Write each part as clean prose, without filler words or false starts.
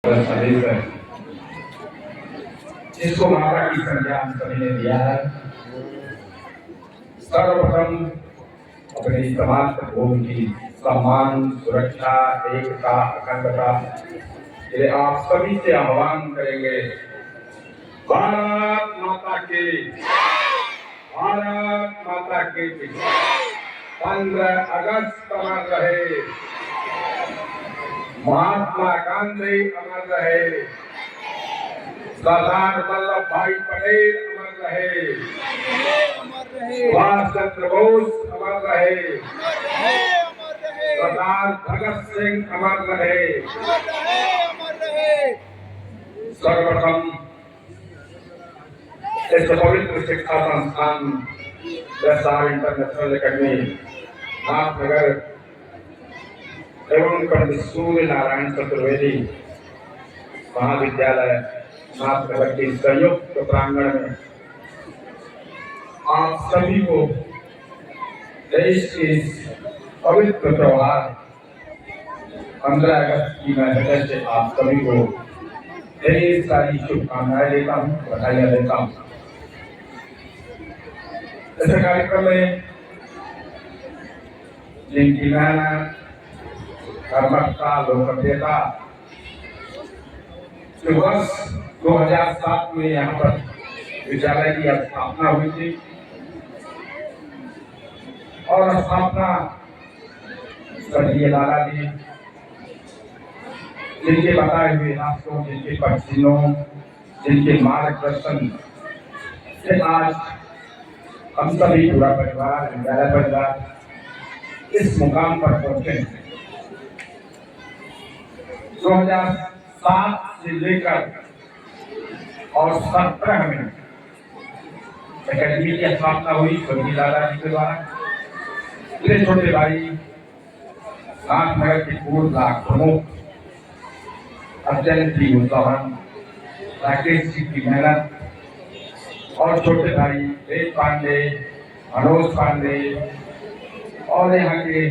संदेश है जिसको माता की संज्ञा हम सभी ने दिया है। सर्वप्रथम अपने समाज भूमि की सम्मान, सुरक्षा, एकता, अखंडता के लिए आप सभी से आह्वान करेंगे। भारत माता के, भारत माता के 15 अगस्त अमर रहे, महात्मा गांधी अमर रहे, सरदार वल्लभ भाई पटेल अमर रहे, सुभाष चंद्र बोस अमर रहे, सरदार भगत सिंह अमर रहे। सर्वप्रथम इस पवित्र शिक्षा संस्थान एसआर इंटरनेशनल एकेडमी नाथनगर एवं पंडित सूर्य नारायण चतुर्वेदी महाविद्यालय नाथनगर के संयुक्त प्रांगण में आप सभी को देश के पवित्र त्योहार 15 अगस्त की मैं हृदय से आप सभी को ढेर सारी शुभकामनाएं देता हूँ, बधाइयां देता हूँ। इस कार्यक्रम में जिनकी मेहनत, कर्मठता, लोकप्रियता वर्ष 2007 में यहाँ पर विद्यालय की स्थापना हुई थी और स्थापना स्वर्गीय लाला जी जिनके बताए हुए रास्तों, जिनके पसीनों, जिनके मार्गदर्शन से आज हम सभी पूरा परिवार, विद्यालय परिवार इस मुकाम पर पहुंचे हैं। 2007 से लेकर और 17 में एकेडमी की स्थापना हुई स्वर्गीय लाला जी के द्वारा। मेरे छोटे भाई नाथनगर के पूर्व ब्लॉक प्रमुख अत्यंत ही उत्साहन राकेश जी की मेहनत और छोटे भाई वेद पांडे, मनोज पांडे और यहाँ के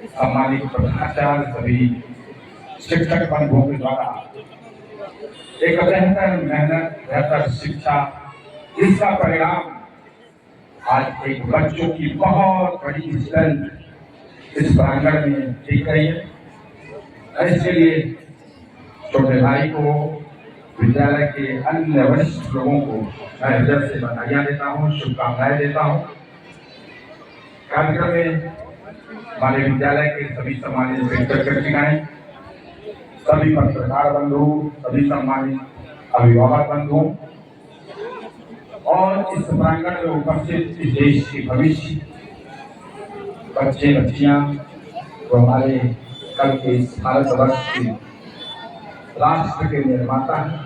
सम्मानित प्रधानाचार्य सभी शिक्षक बंधुओं के द्वारा एक बेहतर मेहनत, बेहतर शिक्षा, इसका परिणाम आज एक बच्चों की बहुत बड़ी स्ट्रेंथ इस प्रांगण में दिख रही है। इसके लिए छोटे भाई को, विद्यालय के अन्य वरिष्ठ लोगों को मैं हृदय से बधाइयां देता हूँ, शुभकामनाएं देता हूँ। कार्यक्रम में हमारे विद्यालय के सभी सम्मानित शिक्षक-शिक्षिकाएं, सभी पत्रकार बंधु, सभी सम्मानित अभिभावक बंधु और इस प्रांगण में उपस्थित इस देश के भविष्य बच्चे बच्चियां जो हमारे कल के भारतवर्ष के राष्ट्र के निर्माता हैं,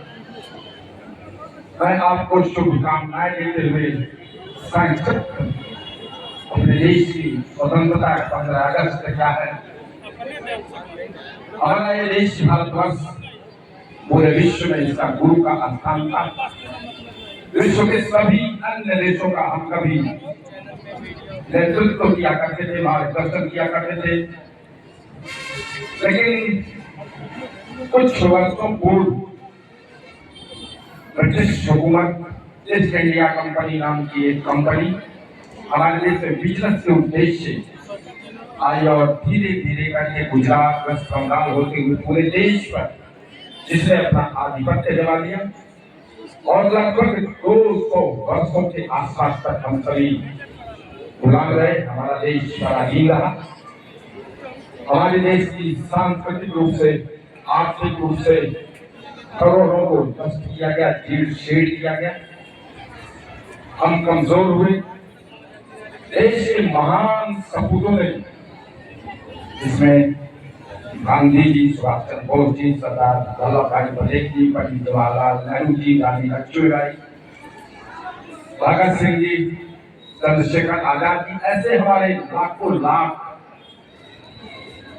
मैं आपको शुभकामनाएं देते हुए संक्षिप्त अपने देश की स्वतंत्रता 15 अगस्त क्या है, हमारा ये देश भारतवर्ष पूरे विश्व में इसका गुरु का स्थान था। विश्व के सभी अन्य देशों का हम कभी नेतृत्व किया करते थे, मार्गदर्शन किया करते थे, लेकिन कुछ वर्षों पूर्व ब्रिटिश हुकूमत ईस्ट इंडिया कंपनी नाम की एक कंपनी हमारे देश में बिजनेस के उद्देश्य से आई और धीरे धीरे करके गुजरात, वेस्ट बंगाल होते हुए पूरे देश पर जिसने अपना आधिपत्य जमा लिया और लगभग 200 वर्षों के आसपास तक हम सभी गुलाम रहे। हमारा देश पराधीन रहा। हमारे देश की सांस्कृतिक रूप से, आर्थिक रूप से करोड़ों को नष्ट किया गया, जीर्ण शीर्ण किया गया। हम कमजोर हुए। देश के महान सपूतों ने, जिसमें गांधी जी, सुभाष चंद्र बोस जी, सरदार वल्लभ भाई पटेल जी, पंडित जवाहरलाल नेहरू जी, रानी लक्ष्मीबाई, भगत सिंह जी, चंद्रशेखर आजाद जी, ऐसे हमारे लाखों लाख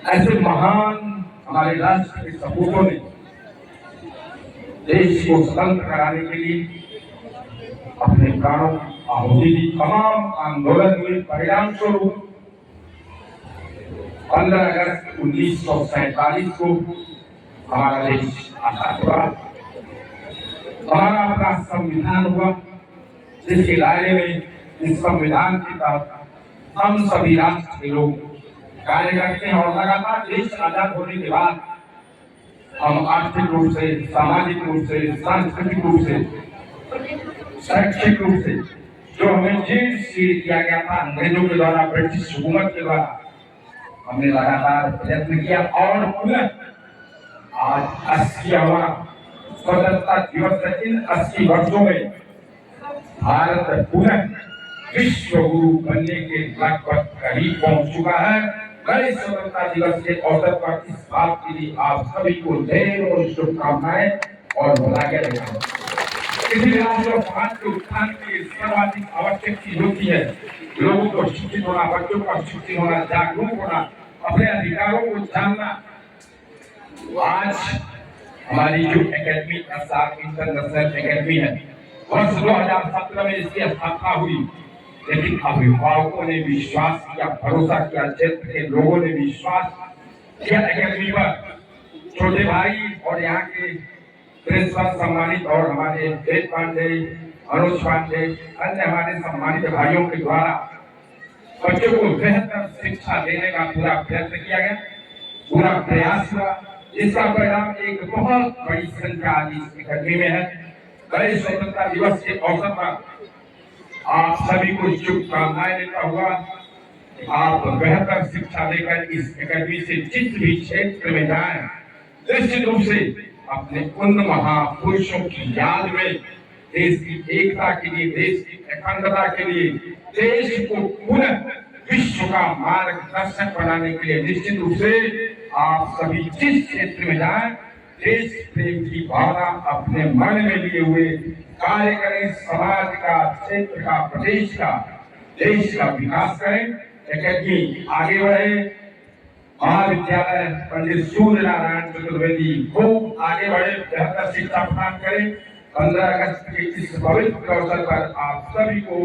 ऐसे महान हमारे राष्ट्र के सपूतों ने देश को स्वतंत्र कराने के लिए अपने प्राणों की आहुति दी। तमाम आंदोलन हुए, परिणाम स्वरूप 15 अगस्त 1947 को हमारा देश आजाद हुआ, हमारा अपना संविधान हुआ, जिसके दायरे में इस संविधान के तहत हम सभी राष्ट्र के लोग कार्य करते हैं और लगातार देश आजाद होने के बाद हम आर्थिक रूप से, सामाजिक रूप से, सांस्कृतिक रूप से, शैक्षिक रूप से जो हमें चीज किया गया था अंग्रेजों के द्वारा, ब्रिटिश हुकूमत के द्वारा, हमने लगातार प्रयत्न किया और पुनः आज 80वां स्वतंत्रता दिवस है। इन 80 वर्षों में भारत पुनः विश्व गुरु बनने के लगभग करीब पहुंच चुका है। कई स्वतंत्रता दिवस के अवसर पर इस बात के लिए आप सभी को ढेरों शुभकामनाएं और बधाई देता हूं। किसी भी राष्ट्र और समाज के उत्थान के सर्वाधिक आवश्यक चीज होती है लोगों को शिक्षित होना, बच्चों को शिक्षित होना, जागरूक होना, अपने अधिकारों को जानना। आज हमारी जो एकेडमी एसआर इंटरनेशनल एकेडमी है, वर्ष 2017 में इसकी स्थापना हुई, लेकिन अभिभावकों ने विश्वास किया, भरोसा किया, क्षेत्र के लोगों ने विश्वास किया एकेडमी पर। छोटे भाई और यहाँ के प्रिंसिपल सम्मानित और हमारे वेद पांडे, अनुज पांडे, अन्य हमारे सम्मानित भाइयों के द्वारा बच्चों को बेहतर शिक्षा देने का पूरा प्रयत्न किया गया, पूरा प्रयास हुआ। इसका परिणाम एक बहुत बड़ी संख्या आज इस एकेडमी में है। कई स्वतंत्रता दिवस के अवसर पर आप सभी को शुभकामनाएं देता हुआ आप बेहतर शिक्षा लेकर इस एकेडमी से जिस भी क्षेत्र में जाएं, निश्चित रूप से अपने उन महापुरुषों की याद में देश की एकता के लिए, देश की अखंडता के लिए, देश को पुनः विश्व का मार्गदर्शक बनाने के लिए निश्चित रूप से आप सभी जिस क्षेत्र में जाएं, देश प्रेम की भावना अपने मन में लिए हुए कार्य करें, समाज का, क्षेत्र का, प्रदेश का, देश का विकास करें, एकेडमी आगे बढ़े। महाविद्यालय पंडित सूर्य नारायण चतुर्वेदी खूब आगे बढ़े, बेहतर शिक्षा प्रदान करें। 15 अगस्त के इस पवित्र अवसर पर आप सभी को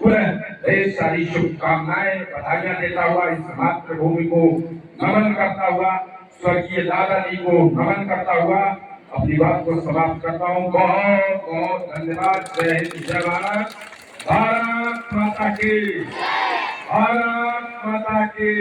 पुनः ढेर सारी शुभकामनाएं, बधाइयां देता हुआ इस मातृभूमि को नमन करता हुआ, स्वर्गीय दादाजी को नमन करता हुआ अपनी बात को समाप्त करता हूँ। बहुत बहुत धन्यवाद। जय हिंद, जय भारत, भारत माता की, भारत माता की।